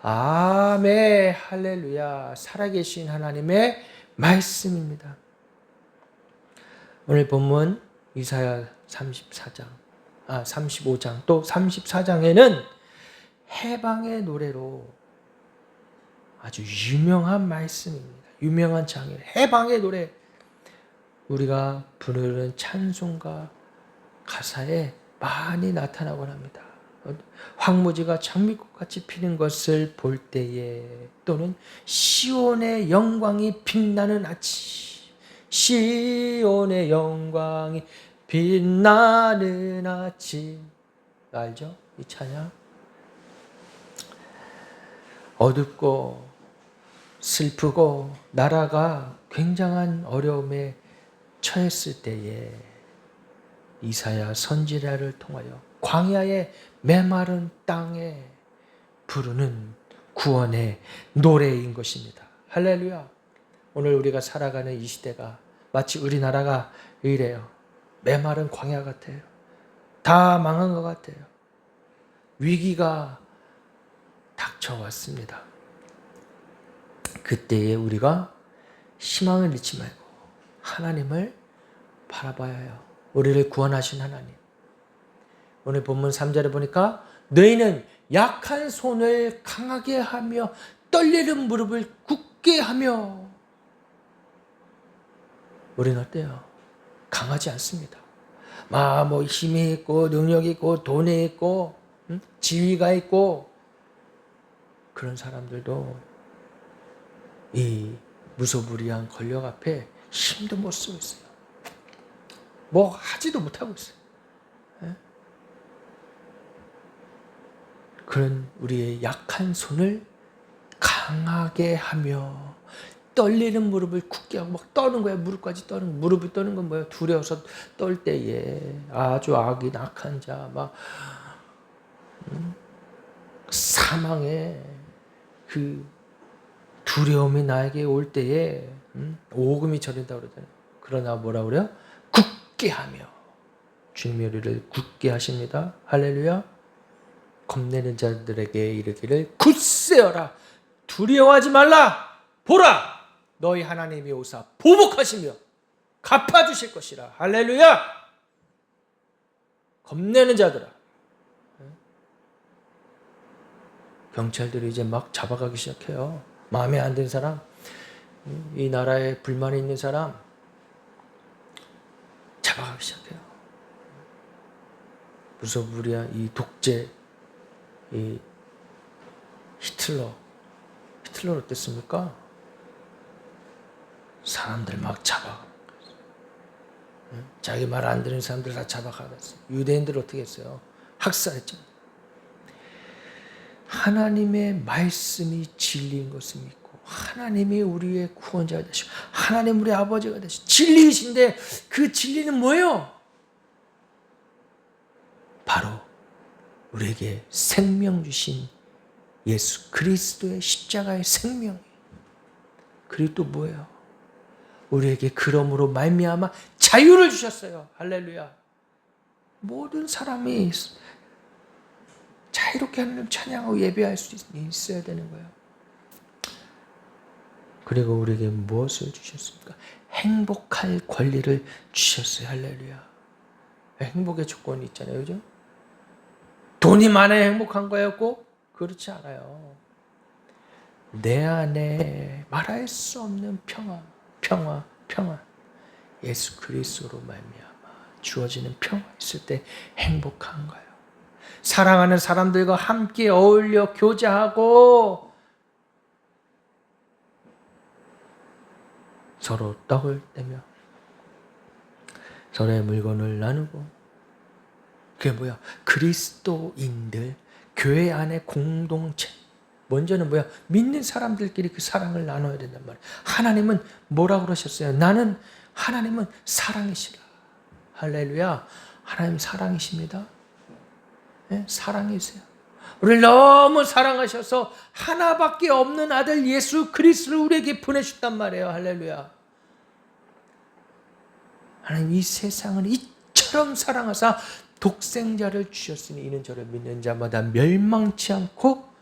아멘, 할렐루야. 살아계신 하나님의 말씀입니다. 오늘 본문 이사야 35장 또 34장에는 해방의 노래로 아주 유명한 말씀입니다. 유명한 장면, 해방의 노래. 우리가 부르는 찬송가 가사에 많이 나타나곤 합니다. 황무지가 장미꽃같이 피는 것을 볼 때에, 또는 시온의 영광이 빛나는 아침, 시온의 영광이 빛나는 아침. 알죠? 이 찬양. 어둡고 슬프고 나라가 굉장한 어려움에 처했을 때에 이사야 선지자를 통하여 광야의 메마른 땅에 부르는 구원의 노래인 것입니다. 할렐루야. 오늘 우리가 살아가는 이 시대가 마치 우리나라가 이래요. 메마른 광야 같아요. 다 망한 것 같아요. 위기가 닥쳐왔습니다. 그때에 우리가 희망을 잃지 말고 하나님을 바라봐야 해요. 우리를 구원하신 하나님. 오늘 본문 3절에 보니까 너희는 약한 손을 강하게 하며 떨리는 무릎을 굳게 하며. 우리는 어때요? 강하지 않습니다. 뭐 힘이 있고 능력이 있고 돈이 있고 지위가 있고, 그런 사람들도 이 무소불위한 권력 앞에 힘도 못 쓰고 있어요. 뭐 하지도 못하고 있어요. 그런 우리의 약한 손을 강하게 하며 떨리는 무릎을 굳게 하고, 막 떠는 거야. 무릎까지 떠는, 무릎이 떠는 건 뭐예요? 두려워서 떨 때에 아주 악이 악한 자, 사망의 그 두려움이 나에게 올 때에 오금이 저린다고 그러잖아요. 그러나 뭐라 그래요? 굳게 하며. 주님이 우리를 굳게 하십니다. 할렐루야. 겁내는 자들에게 이르기를 굳세어라, 두려워하지 말라, 보라 너희 하나님이 오사 보복하시며 갚아주실 것이라. 할렐루야. 겁내는 자들아. 경찰들이 이제 막 잡아가기 시작해요. 마음에 안 드는 사람, 이 나라에 불만이 있는 사람 잡아가기 시작해요. 무소불위한 이 독재, 이 히틀러 어땠습니까? 사람들 막 잡아. 자기 말 안 듣는 사람들 다 잡아가겠어요. 유대인들 어떻게 했어요? 학살했죠. 하나님의 말씀이 진리인 것을 믿고, 하나님이 우리의 구원자가 되시고, 하나님 우리 아버지가 되시고, 진리이신데 그 진리는 뭐예요? 바로 우리에게 생명 주신 예수 그리스도의 십자가의 생명이에요. 그리고 또 뭐예요? 우리에게 그러므로 말미암아 자유를 주셨어요. 할렐루야. 모든 사람이 자유롭게 하나님 찬양하고 예배할 수 있어야 되는 거예요. 그리고 우리에게 무엇을 주셨습니까? 행복할 권리를 주셨어요. 할렐루야. 행복의 조건이 있잖아요. 그죠? 돈이 많아야 행복한 거예요, 꼭? 그렇지 않아요. 내 안에 말할 수 없는 평화. 예수 그리스도로 말미암아 주어지는 평화 있을 때 행복한 거예요. 사랑하는 사람들과 함께 어울려 교제하고 서로 떡을 떼며 서로의 물건을 나누고. 그게 뭐야? 그리스도인들 교회 안에 공동체. 먼저는 뭐야? 믿는 사람들끼리 그 사랑을 나눠야 된단 말이에요. 하나님은 뭐라고 그러셨어요? 하나님은 사랑이시라. 할렐루야. 하나님 사랑이십니다. 네? 사랑이세요. 우리를 너무 사랑하셔서 하나밖에 없는 아들 예수 그리스도를 우리에게 보내셨단 말이에요. 할렐루야. 하나님 이 세상을 이처럼 사랑하사 독생자를 주셨으니 이는 저를 믿는 자마다 멸망치 않고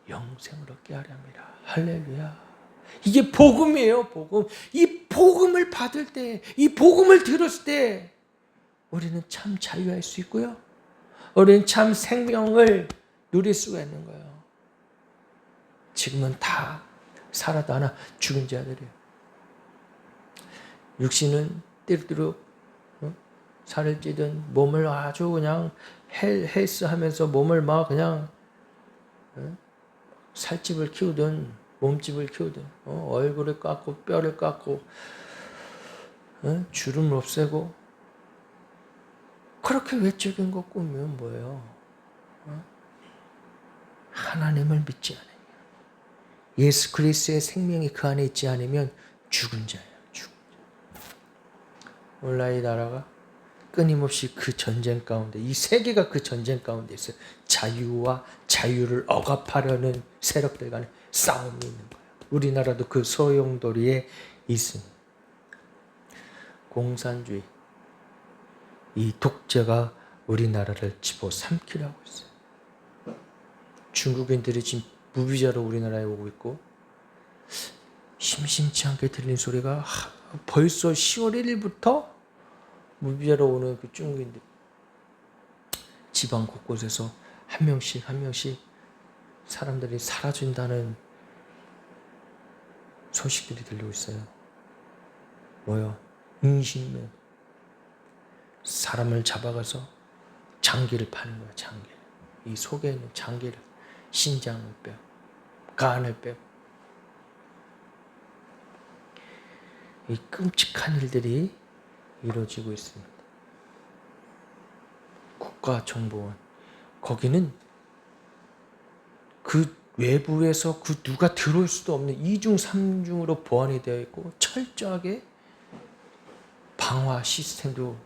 영생을 영생을 얻게 하려 함이라. 할렐루야. 이게 복음이에요, 복음. 이 복음을 받을 때, 이 복음을 들었을 때 우리는 참 자유할 수 있고요. 우리는 참 생명을 누릴 수가 있는 거예요. 지금은 다 살아도 하나 죽은 자들이에요. 육신은 띠룩띠룩 살을 찌든 몸을 아주 그냥 헬스하면서 몸을 막 그냥 살집을 키우든 몸집을 키우든 얼굴을 깎고 뼈를 깎고 주름을 없애고 그렇게 외적인 것 꾸미면 뭐예요? 하나님을 믿지 않으면, 예수 그리스도의 생명이 그 안에 있지 않으면 죽은 자예요. 죽은 자. 오늘날 이 나라가 끊임없이 그 전쟁 가운데, 이 세계가 그 전쟁 가운데 있어요. 자유와 자유를 억압하려는 세력들 간의 싸움이 있는 거예요. 우리나라도 그 소용돌이에 있습니다. 공산주의, 이 독재가 우리나라를 집어삼키려고 있어요. 중국인들이 지금 무비자로 우리나라에 오고 있고, 심심치 않게 들린 소리가 벌써 10월 1일부터 무비자로 오는 그 중국인들, 지방 곳곳에서 한 명씩 사람들이 사라진다는 소식들이 들리고 있어요. 뭐요? 인신매. 사람을 잡아가서 장기를 파는 거야, 장기. 이 속에 있는 장기를, 신장을 빼고, 간을 빼고. 이 끔찍한 일들이 이루어지고 있습니다. 국가정보원. 거기는 그 외부에서 그 누가 들어올 수도 없는 2중, 3중으로 보안이 되어 있고 철저하게 방화 시스템도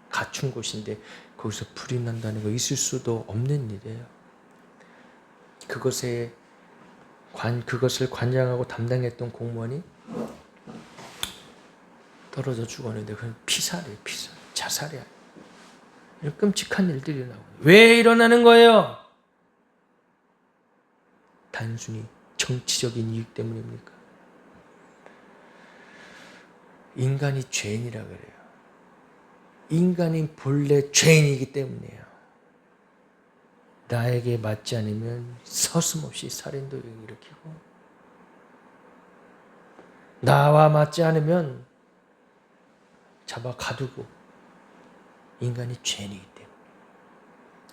갖춘 곳인데 거기서 불이 난다는 거 있을 수도 없는 일이에요. 그것을 관장하고 담당했던 공무원이 떨어져 죽었는데 그건 피살이에요. 피살. 자살이야. 이런 끔찍한 일들이 나오고. 왜 일어나는 거예요? 단순히 정치적인 이익 때문입니까? 인간이 죄인이라 그래요. 인간이 본래 죄인이기 때문이에요. 나에게 맞지 않으면 서슴없이 살인도 일으키고, 나와 맞지 않으면 잡아 가두고, 인간이 죄인이기 때문에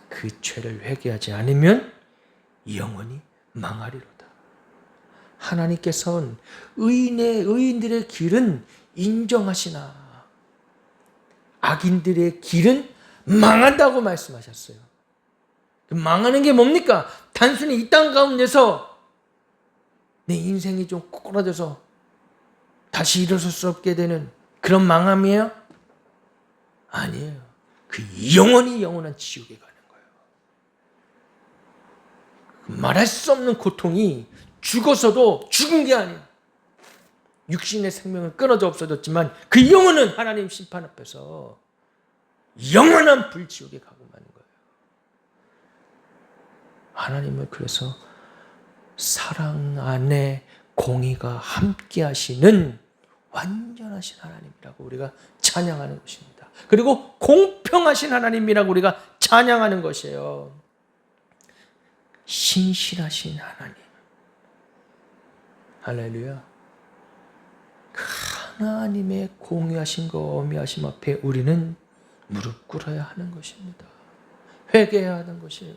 그 죄를 회개하지 않으면 영원히 망하리로다. 하나님께서는 의인들의 길은 인정하시나 악인들의 길은 망한다고 말씀하셨어요. 망하는 게 뭡니까? 단순히 이 땅 가운데서 내 인생이 좀 꼬꾸라져서 다시 일어설 수 없게 되는 그런 망함이에요? 아니에요. 그 영원히 영원한 지옥에 가는 거예요. 말할 수 없는 고통이 죽어서도 죽은 게 아니에요. 육신의 생명은 끊어져 없어졌지만 그 영혼은 하나님 심판 앞에서 영원한 불지옥에 가고 마는 거예요. 하나님을 그래서 사랑 안에 공의가 함께 하시는 완전하신 하나님이라고 우리가 찬양하는 것입니다. 그리고 공평하신 하나님이라고 우리가 찬양하는 것이에요. 신실하신 하나님. 할렐루야. 그 하나님의 공의하신 거 어미하심 앞에 우리는 무릎 꿇어야 하는 것입니다. 회개해야 하는 것이에요.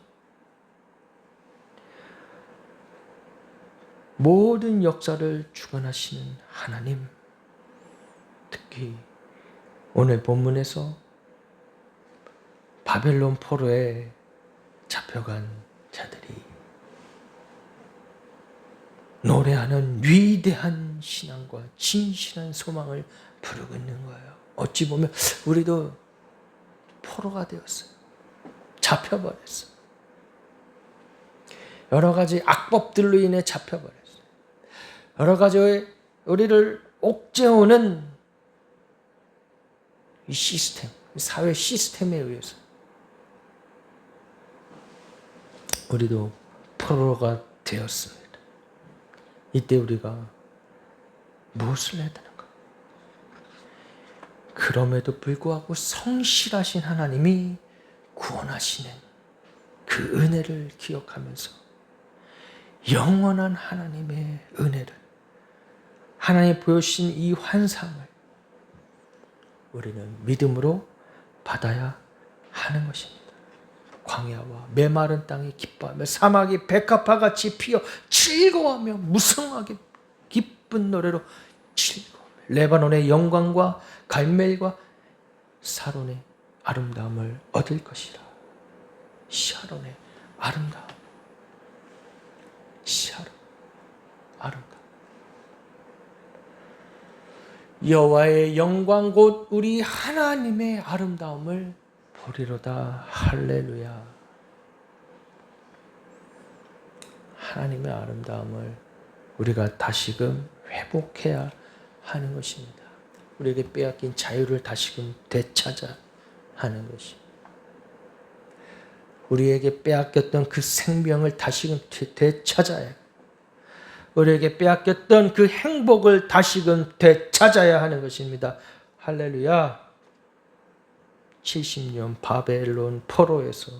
모든 역사를 주관하시는 하나님, 특히 오늘 본문에서 바벨론 포로에 잡혀간 자들이 노래하는 위대한 신앙과 진실한 소망을 부르고 있는 거예요. 어찌 보면 우리도 포로가 되었어요. 잡혀버렸어요. 여러 가지 악법들로 인해 잡혀버렸어요. 여러 가지 우리를 옥죄어오는 이 시스템, 사회 시스템에 의해서 우리도 포로가 되었습니다. 이때 우리가 무엇을 해야 되는가? 그럼에도 불구하고 성실하신 하나님이 구원하시는 그 은혜를 기억하면서 영원한 하나님의 은혜를, 하나님 보여주신 이 환상을 우리는 믿음으로 받아야 하는 것입니다. 광야와 메마른 땅이 기뻐하며 사막이 백합화같이 피어 즐거워하며 무성하게 기쁜 노래로 즐거워하며 레바논의 영광과 갈멜과 사론의 아름다움을 얻을 것이라. 샤론의 아름다움, 샤론 아름다움. 여호와의 영광 곧 우리 하나님의 아름다움을 보리로다. 할렐루야. 하나님의 아름다움을 우리가 다시금 회복해야 하는 것입니다. 우리에게 빼앗긴 자유를 다시금 되찾아 하는 것입니다. 우리에게 빼앗겼던 그 생명을 다시금 되찾아야, 우리에게 빼앗겼던 그 행복을 다시금 되찾아야 하는 것입니다. 할렐루야. 70년 바벨론 포로에서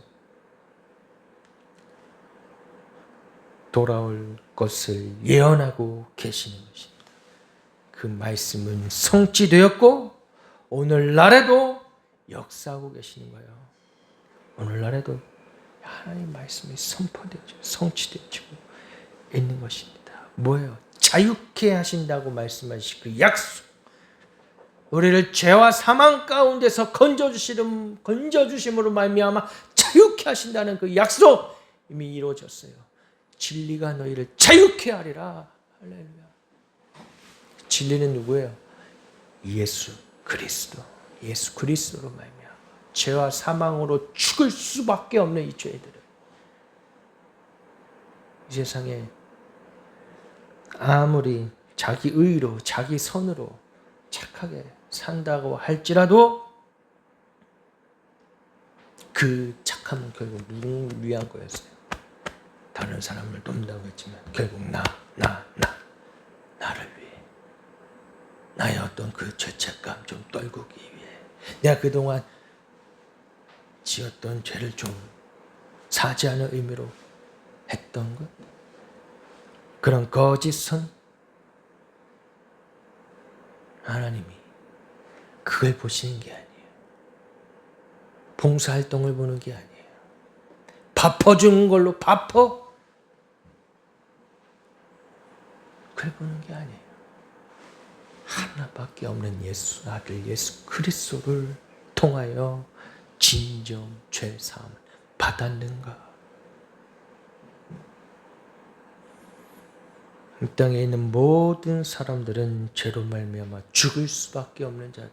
돌아올 것을 예언하고 계시는 것입니다. 그 말씀은 성취되었고 오늘날에도 역사하고 계시는 거예요. 오늘날에도 하나님 말씀이 선포되어지고 성취되어지고 있는 것입니다. 뭐예요? 자유케 하신다고 말씀하신 그 약속, 우리를 죄와 사망 가운데서 건져주심으로 말미암아 자유케 하신다는 그 약속 이미 이루어졌어요. 진리가 너희를 자유케 하리라. 할렐루야. 진리는 누구예요? 예수 그리스도. 예수 그리스도로 말미암아 죄와 사망으로 죽을 수밖에 없는 이 죄들을, 이 세상에 아무리 자기 의로 자기 선으로 착하게 산다고 할지라도 그 착함은 결국 누구를 위한 거였어요? 다른 사람을 돕는다고 했지만 결국 나를 위해, 나의 어떤 그 죄책감 좀 떨구기 위해, 내가 그동안 지었던 죄를 좀 사죄하는 의미로 했던 것, 그런 거짓선, 하나님이 그걸 보시는 게 아니에요. 봉사활동을 보는 게 아니에요. 밥퍼주는 걸로 밥퍼, 그걸 보는 게 아니에요. 하나밖에 없는 예수 아들 예수 그리스도를 통하여 진정 죄사함을 받았는가? 이 땅에 있는 모든 사람들은 죄로 말미암아 죽을 수밖에 없는 자들.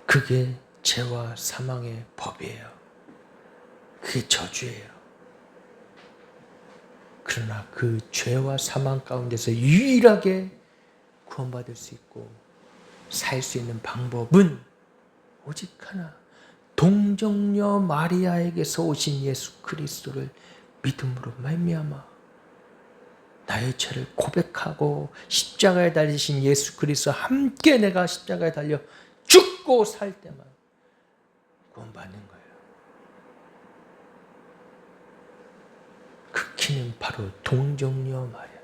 그게 죄와 사망의 법이에요. 그게 저주예요. 그러나 그 죄와 사망 가운데서 유일하게 구원받을 수 있고 살 수 있는 방법은 오직 하나, 동정녀 마리아에게서 오신 예수 그리스도를 믿음으로 말미암아 나의 죄를 고백하고 십자가에 달리신 예수 그리스도와 함께 내가 십자가에 달려 죽고 살 때만 구원받는 거예요. 그 키는 바로 동정녀 마리아,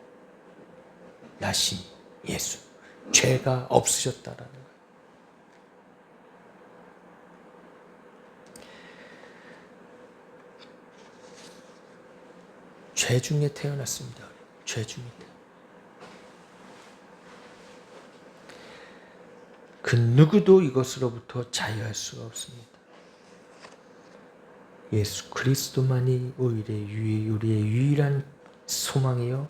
나신 예수, 죄가 없으셨다라는 거예요. 죄 중에 태어났습니다. 죄 중에. 그 누구도 이것으로부터 자유할 수가 없습니다. 예수 그리스도만이 우리의 유일한 소망이요,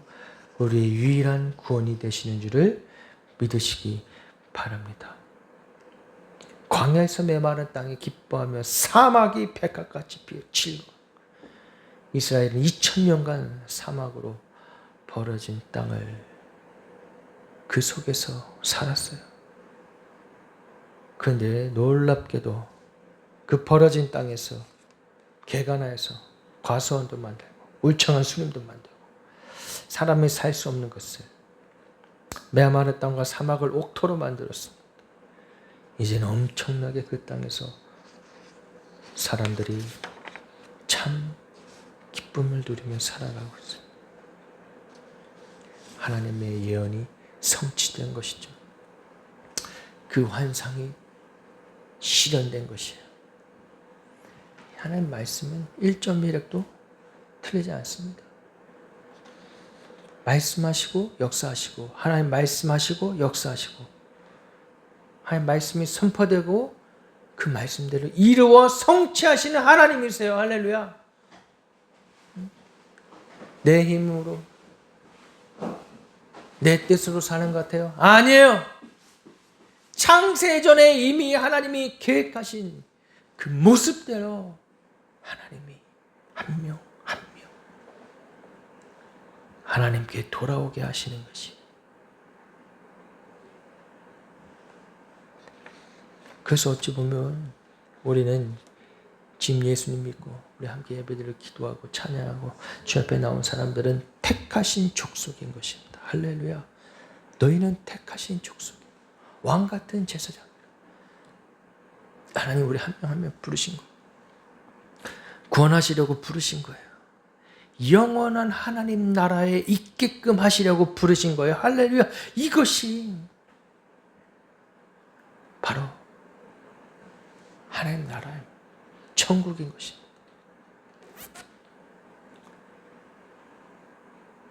우리의 유일한 구원이 되시는 줄을 믿으시기 바랍니다. 광야에서 메마른 땅에 기뻐하며 사막이 백합같이 피어 즐거워. 이스라엘은 2000년간 사막으로 벌어진 땅을 그 속에서 살았어요. 그런데 놀랍게도 그 벌어진 땅에서 개가나에서 과수원도 만들고 울창한 수림도 만들고 사람이 살 수 없는 것을 메마른 땅과 사막을 옥토로 만들었습니다. 이제는 엄청나게 그 땅에서 사람들이 참 기쁨을 누리며 살아가고 있어요. 하나님의 예언이 성취된 것이죠. 그 환상이 실현된 것이에요. 하나님 말씀은 1.1획도 틀리지 않습니다. 말씀하시고 역사하시고 하나님 말씀하시고 역사하시고 하나님 말씀이 선포되고 그 말씀대로 이루어 성취하시는 하나님이세요. 할렐루야. 내 힘으로 내 뜻으로 사는 것 같아요? 아니에요. 창세전에 이미 하나님이 계획하신 그 모습대로 하나님이 한 명 한 명 하나님께 돌아오게 하시는 것이. 그래서 어찌 보면 우리는 지금 예수님 믿고 우리 함께 예배드리고 기도하고 찬양하고 주 앞에 나온 사람들은 택하신 족속인 것입니다. 할렐루야. 너희는 택하신 족속, 왕 같은 제사장. 하나님 우리 한 명 한 명 부르신 거, 구원하시려고 부르신 거예요. 영원한 하나님 나라에 있게끔 하시려고 부르신 거예요. 할렐루야. 이것이 바로 하나님 나라의 천국인 것입니다.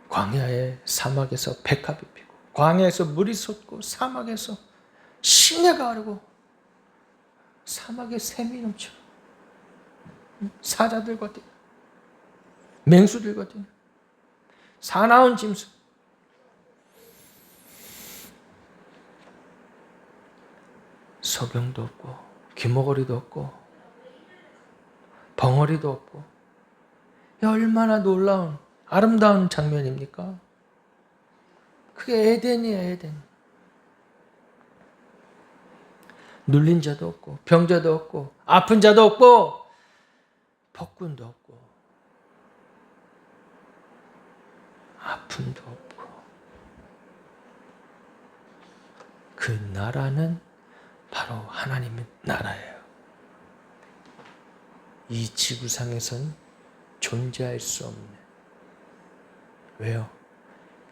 광야의 사막에서 백합이 피고 광야에서 물이 솟고 사막에서 시내가 흐르고 사막에 샘이 넘쳐 사자들과 뛰어 맹수들과 뛰어 사나운 짐승 소경도 없고 귀머거리도 없고 벙어리도 없고 얼마나 놀라운 아름다운 장면입니까? 그게 에덴이에요. 에덴. 눌린 자도 없고 병자도 없고 아픈 자도 없고 폭군도 없고 아픔도 없고 그 나라는 바로 하나님의 나라예요. 이 지구상에선 존재할 수 없는. 왜요?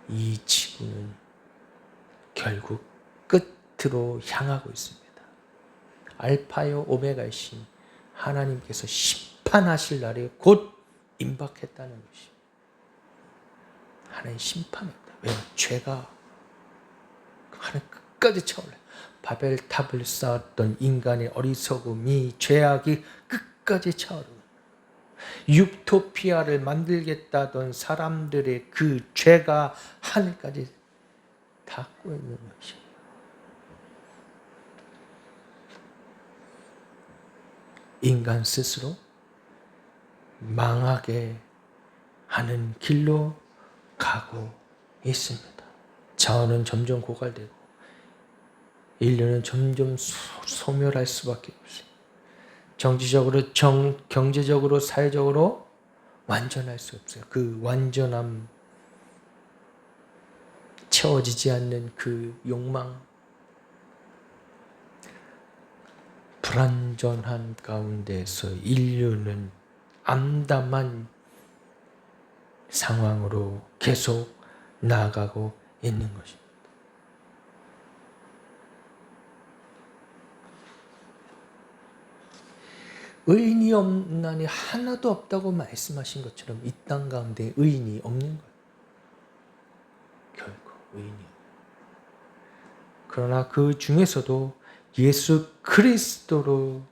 이 지구는 결국 끝으로 향하고 있습니다. 알파요 오메가이신 하나님께서 심판하실 날이 곧 임박했다는 것이. 하나님 심판입니다. 왜요? 죄가 하늘 끝까지 차올라요. 바벨탑을 쌓았던 인간의 어리석음이 죄악이 끝까지 차오르고 유토피아를 만들겠다던 사람들의 그 죄가 하늘까지 닿고 있는 것이에요. 인간 스스로 망하게 하는 길로 가고 있습니다. 자원은 점점 고갈되고 인류는 점점 소멸할 수밖에 없어요. 정치적으로, 경제적으로, 사회적으로 완전할 수 없어요. 그 완전함, 채워지지 않는 그 욕망, 불완전한 가운데서 인류는 암담한 상황으로 계속 나아가고 있는 것입니다. 의인이 없나니 하나도 없다고 말씀하신 것처럼 이 땅 가운데 의인이 없는 거예요. 결코 의인이 없어요. 그러나 그 중에서도 예수 그리스도로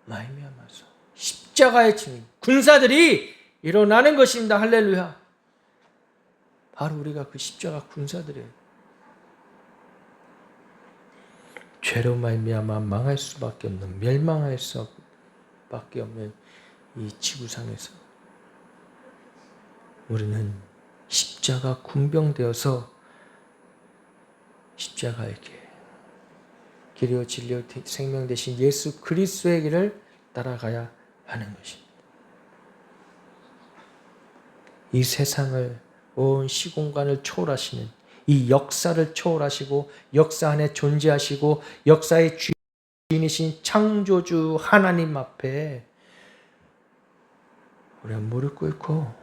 말미암아서 십자가의 증인, 군사들이 일어나는 것입니다. 할렐루야. 바로 우리가 그 십자가 군사들이에요. 죄로 말미암아 망할 수밖에 없는, 멸망할 수밖에 없는 이 지구상에서 우리는 십자가 군병되어서 십자가의 길이요 진리요 생명 되신 예수 그리스도의 길을 따라가야 하는 것입니다. 이 세상을, 온 시공간을 초월하시는, 이 역사를 초월하시고 역사 안에 존재하시고 역사의 주인이신 창조주 하나님 앞에 우리가 무릎 꿇고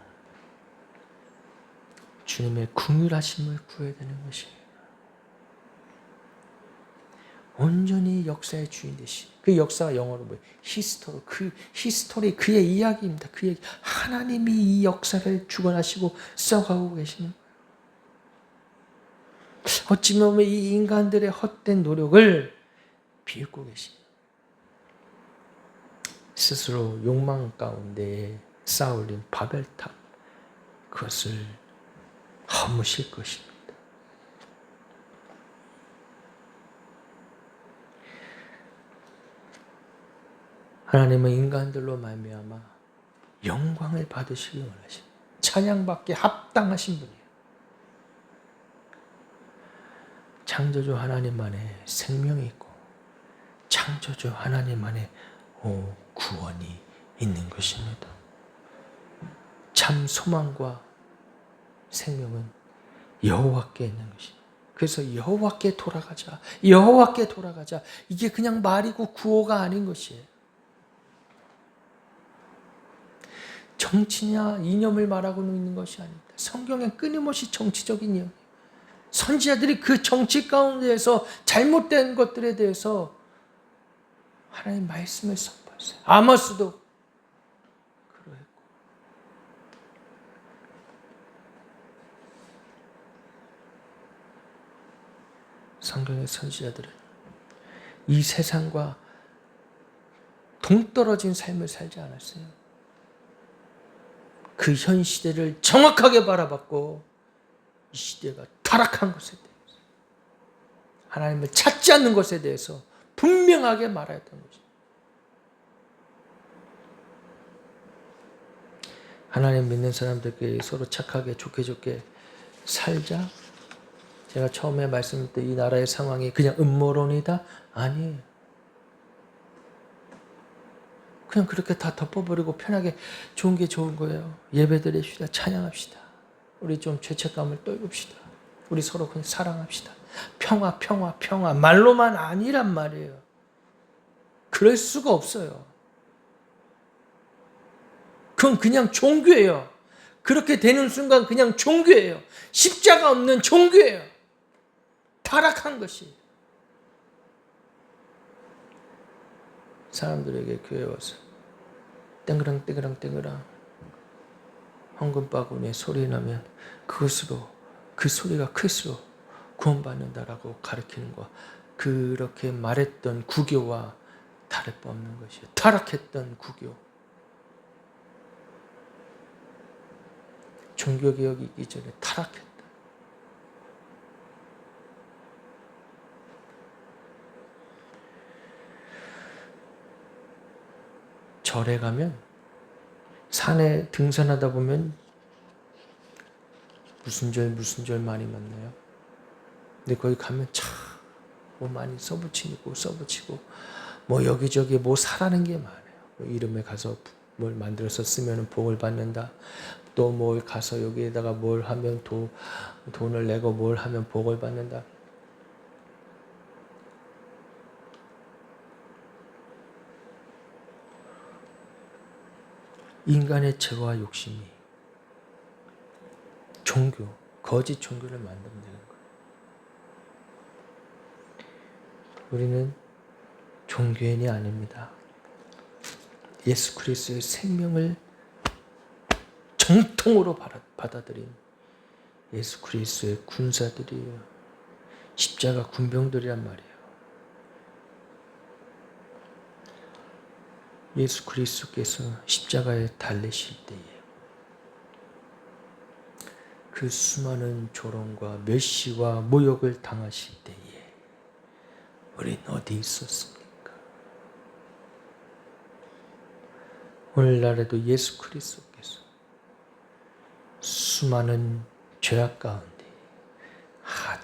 주님의 긍휼하심을 구해야 되는 것이에요. 온전히 역사의 주인 되신, 그 역사가 영어로 뭐예요? 히스토리. 그 히스토리, 그의 이야기입니다. 그의 하나님이 이 역사를 주관하시고 써가고 계시는 거예요. 어찌 보면 이 인간들의 헛된 노력을 비웃고 계십니다. 스스로 욕망 가운데 쌓아올린 바벨탑, 그것을 허무실 것입니다. 하나님은 인간들로 말미암아 영광을 받으시기 원하십니다. 찬양받기에 합당하신 분이에요. 창조주 하나님만의 생명이 있고 창조주 하나님만의 구원이 있는 것입니다. 참 소망과 생명은 여호와께 있는 것입니다. 그래서 여호와께 돌아가자, 여호와께 돌아가자. 이게 그냥 말이고 구호가 아닌 것이에요. 정치냐 이념을 말하고 있는 것이 아닙니다. 성경엔 끊임없이 정치적인 이야기. 선지자들이 그 정치 가운데에서 잘못된 것들에 대해서 하나님 말씀을 선포했어요. 아모스도 그러했고. 성경의 선지자들은 이 세상과 동떨어진 삶을 살지 않았어요. 그 현 시대를 정확하게 바라봤고 이 시대가 타락한 것에 대해서 하나님을 찾지 않는 것에 대해서 분명하게 말하였던 것입니다. 하나님 믿는 사람들끼리 서로 착하게 좋게 살자. 제가 처음에 말씀드렸던 이 나라의 상황이 그냥 음모론이다? 아니에요. 그냥 그렇게 다 덮어버리고 편하게 좋은 게 좋은 거예요. 예배드립시다. 찬양합시다. 우리 좀 죄책감을 떨굽시다. 우리 서로 그냥 사랑합시다. 평화. 말로만 아니란 말이에요. 그럴 수가 없어요. 그건 그냥 종교예요. 그렇게 되는 순간 그냥 종교예요. 십자가 없는 종교예요. 타락한 것이. 사람들에게 교회 와서 땡그랑 황금바구니에 소리 나면 그것으로, 그 소리가 클수록 구원받는다라고 가르치는 거, 그렇게 말했던 구교와 다를 바 없는 것이에요. 타락했던 구교. 종교개혁이 있기 전에 타락했다. 절에 가면, 산에 등산하다 보면 무슨 절 많이 만나요. 근데 거기 가면 참 뭐 많이 써붙이고 뭐 여기저기 뭐 사라는 게 많아요. 뭐 이름에 가서 뭘 만들어서 쓰면 복을 받는다. 또 뭘 가서 여기에다가 뭘 하면 돈을 내고 뭘 하면 복을 받는다. 인간의 죄와 욕심이 종교, 거짓 종교를 만들면 되는 거예요. 우리는 종교인이 아닙니다. 예수 그리스도의 생명을 정통으로 받아들인 예수 그리스도의 군사들이에요. 십자가 군병들이란 말이에요. 예수 그리스도께서 십자가에 달리실 때에 그 수많은 조롱과 멸시와 모욕을 당하실 때에 우린 어디 있었습니까? 오늘날에도 예수 그리스도께서 수많은 죄악 가운데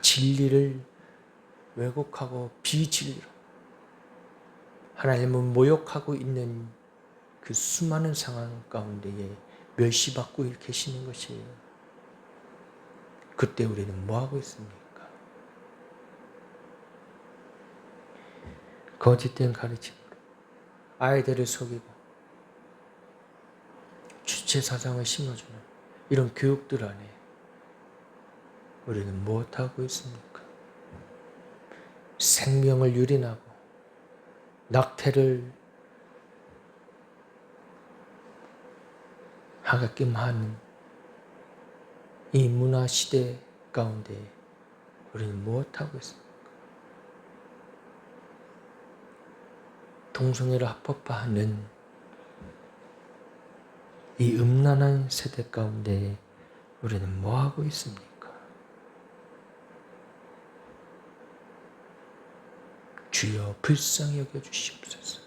진리를 왜곡하고 비진리로 하나님을 모욕하고 있는 그 수많은 상황 가운데에 멸시받고 계시는 것이에요. 그때 우리는 뭐 하고 있습니까? 거짓된 가르침으로 아이들을 속이고 주체 사상을 심어주는 이런 교육들 안에 우리는 무엇하고 있습니까? 생명을 유린하고 낙태를 하게끔 하는 이 문화 시대 가운데 우리는 무엇하고 있습니까? 동성애를 합법화하는 이 음란한 세대 가운데 우리는 뭐하고 있습니까? 주여 불쌍히 여겨주시옵소서.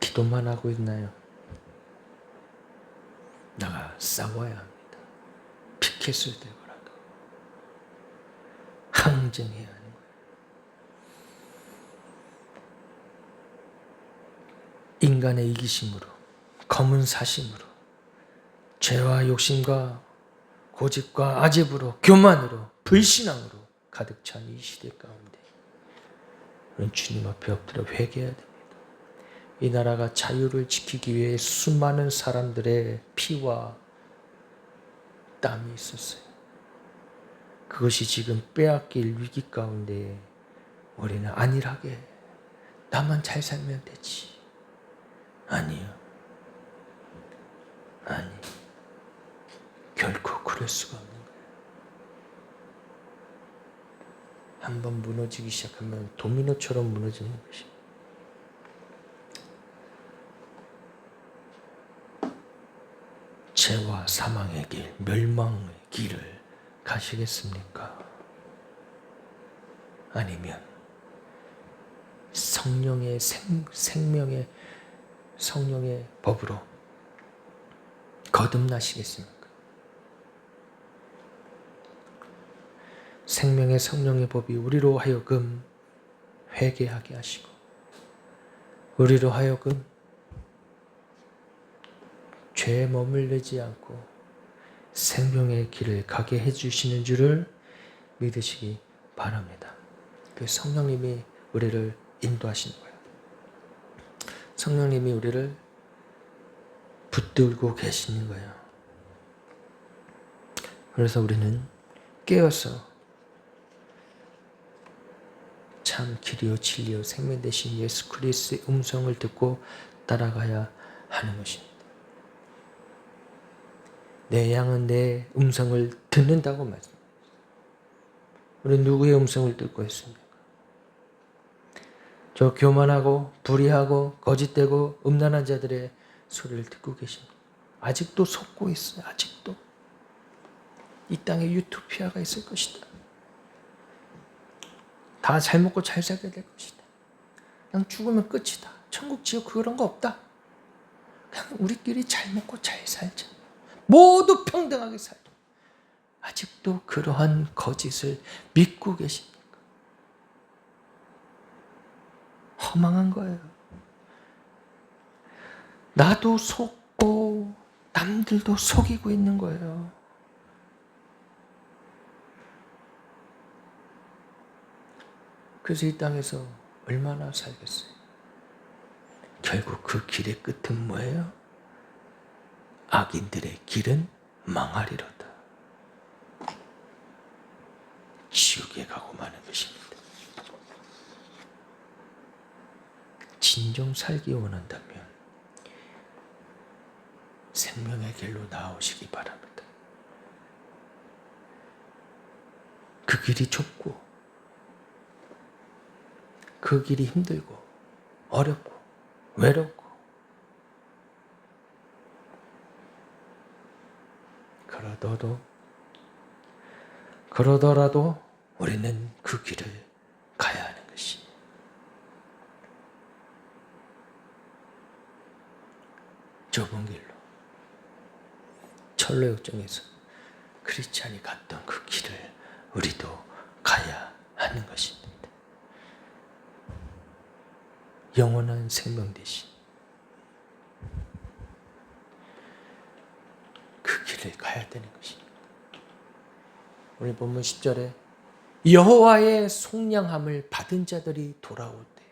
기도만 하고 있나요? 나가 싸워야 합니다. 피켓을 들고라도 항쟁해야 하는 거예요. 인간의 이기심으로, 검은 사심으로, 죄와 욕심과 고집과 아집으로, 교만으로, 불신앙으로 가득 찬 이 시대 가운데 우리는 주님 앞에 엎드려 회개해야 됩니다. 이 나라가 자유를 지키기 위해 수많은 사람들의 피와 땀이 있었어요. 그것이 지금 빼앗길 위기 가운데 우리는 안일하게 나만 잘 살면 되지. 아니요. 아니. 결코 그럴 수가 없는 거예요. 한번 무너지기 시작하면 도미노처럼 무너지는 것입니다. 죄와 사망의 길, 멸망의 길을 가시겠습니까? 아니면 성령의 생명의 성령의 법으로 거듭나시겠습니까? 생명의 성령의 법이 우리로 하여금 회개하게 하시고 우리로 하여금 죄에 머물르지 않고 생명의 길을 가게 해주시는 줄을 믿으시기 바랍니다. 그 성령님이 우리를 인도하시는 거예요. 성령님이 우리를 붙들고 계시는 거예요. 그래서 우리는 깨어서 참 길이요 진리요 생명 되신 예수 그리스도의 음성을 듣고 따라가야 하는 것입니다. 내 양은 내 음성을 듣는다고 말씀합니다. 우리는 누구의 음성을 듣고 있습니까? 저 교만하고 불의하고 거짓되고 음란한 자들의 소리를 듣고 계십니다. 아직도 속고 있어요. 아직도. 이 땅에 유토피아가 있을 것이다. 다 잘 먹고 잘 살게 될 것이다. 그냥 죽으면 끝이다. 천국 지옥 그런 거 없다. 그냥 우리끼리 잘 먹고 잘 살자. 모두 평등하게 살자. 아직도 그러한 거짓을 믿고 계십니까? 허망한 거예요. 나도 속고 남들도 속이고 있는 거예요. 그래서 이 땅에서 얼마나 살겠어요? 결국 그 길의 끝은 뭐예요? 악인들의 길은 망하리로다. 지옥에 가고 마는 것입니다. 진정 살기 원한다면 생명의 길로 나오시기 바랍니다. 그 길이 좁고 그 길이 힘들고 어렵고 외롭고 그러더라도 우리는 그 길을 가야 하는 것이 좁은 길로 철로역정에서 크리스찬이 갔던 그 길을 우리도 가야 하는 것입니다. 영원한 생명 대신 길을 가야 되는 것입니다. 오늘 본문 10절에 여호와의 속량함을 받은 자들이 돌아올 때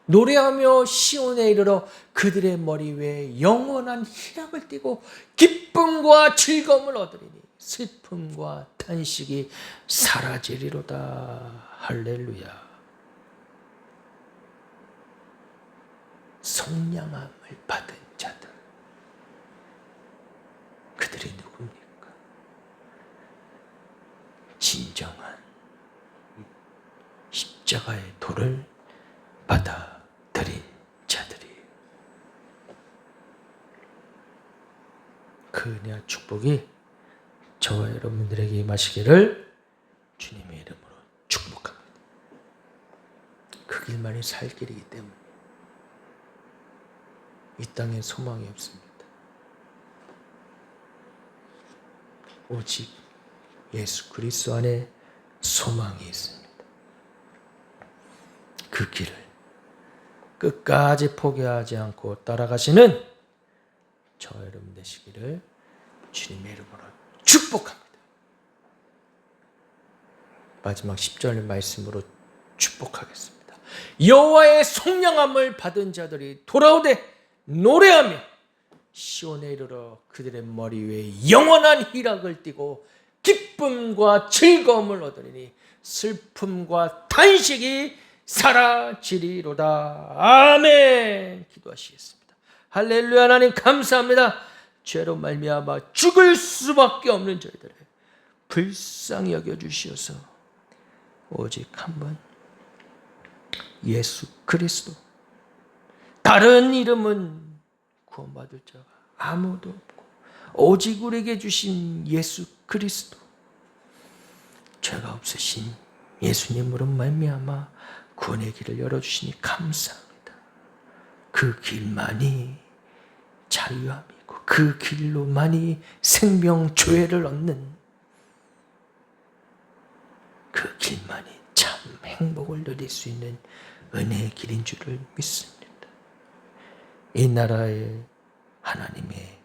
노래하며 시온에 이르러 그들의 머리 위에 영원한 희락을 띠고 기쁨과 즐거움을 얻으리니 슬픔과 탄식이 사라지리로다. 할렐루야. 속량함을 받은 자들, 그들이 누굽니까? 진정한 십자가의 도를 받아들인 자들이에요. 그 은혜와 축복이 저와 여러분들에게 임하시기를 주님의 이름으로 축복합니다. 그 길만이 살 길이기 때문에 이 땅에 소망이 없습니다. 오직 예수 그리스도 안에 소망이 있습니다. 그 길을 끝까지 포기하지 않고 따라가시는 저와 여러분 되시기를 주님의 이름으로 축복합니다. 마지막 10절 말씀으로 축복하겠습니다. 여호와의 속량함을 받은 자들이 돌아오되 노래하며 시온에 이르러 그들의 머리 위에 영원한 희락을 띠고 기쁨과 즐거움을 얻으리니 슬픔과 탄식이 사라지리로다. 아멘. 기도하시겠습니다. 할렐루야. 하나님 감사합니다. 죄로 말미암아 죽을 수밖에 없는 저희들을 불쌍히 여겨주시어서 오직 한 번 예수 그리스도, 다른 이름은 구원받을 자가 아무도 없고 오직 우리에게 주신 예수 그리스도, 죄가 없으신 예수님으로 말미암아 구원의 길을 열어주시니 감사합니다. 그 길만이 자유함이고 그 길로만이 생명 조회를 얻는 그 길만이 참 행복을 누릴 수 있는 은혜의 길인 줄을 믿습니다. 이 나라의 하나님의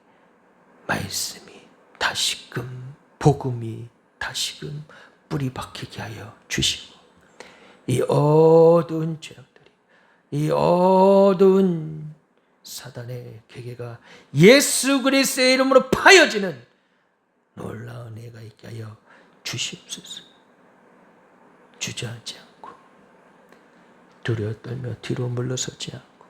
말씀이 다시금 복음이 다시금 뿌리 박히게 하여 주시고 이 어두운 죄악들이, 이 어두운 사단의 계계가 예수 그리스도의 이름으로 파여지는 놀라운 은혜가 있게 하여 주시옵소서. 주저하지 않고 두려워 떨며 뒤로 물러서지 않고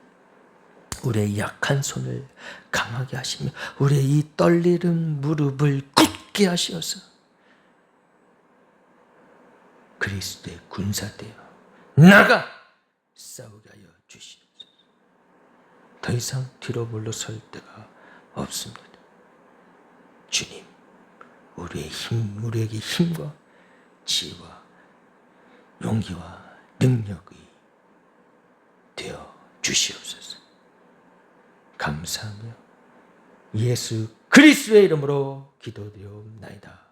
우리의 약한 손을 강하게 하시며 우리의 이 떨리는 무릎을 굳게 하시어서 그리스도의 군사되어 나가 싸우게 하여 주시옵소서. 더 이상 뒤로 물러설 데가 없습니다. 주님, 우리에게 힘과 지혜와 용기와 능력이 되어 주시옵소서. 감사하며 예수 그리스도의 이름으로 기도드리옵나이다.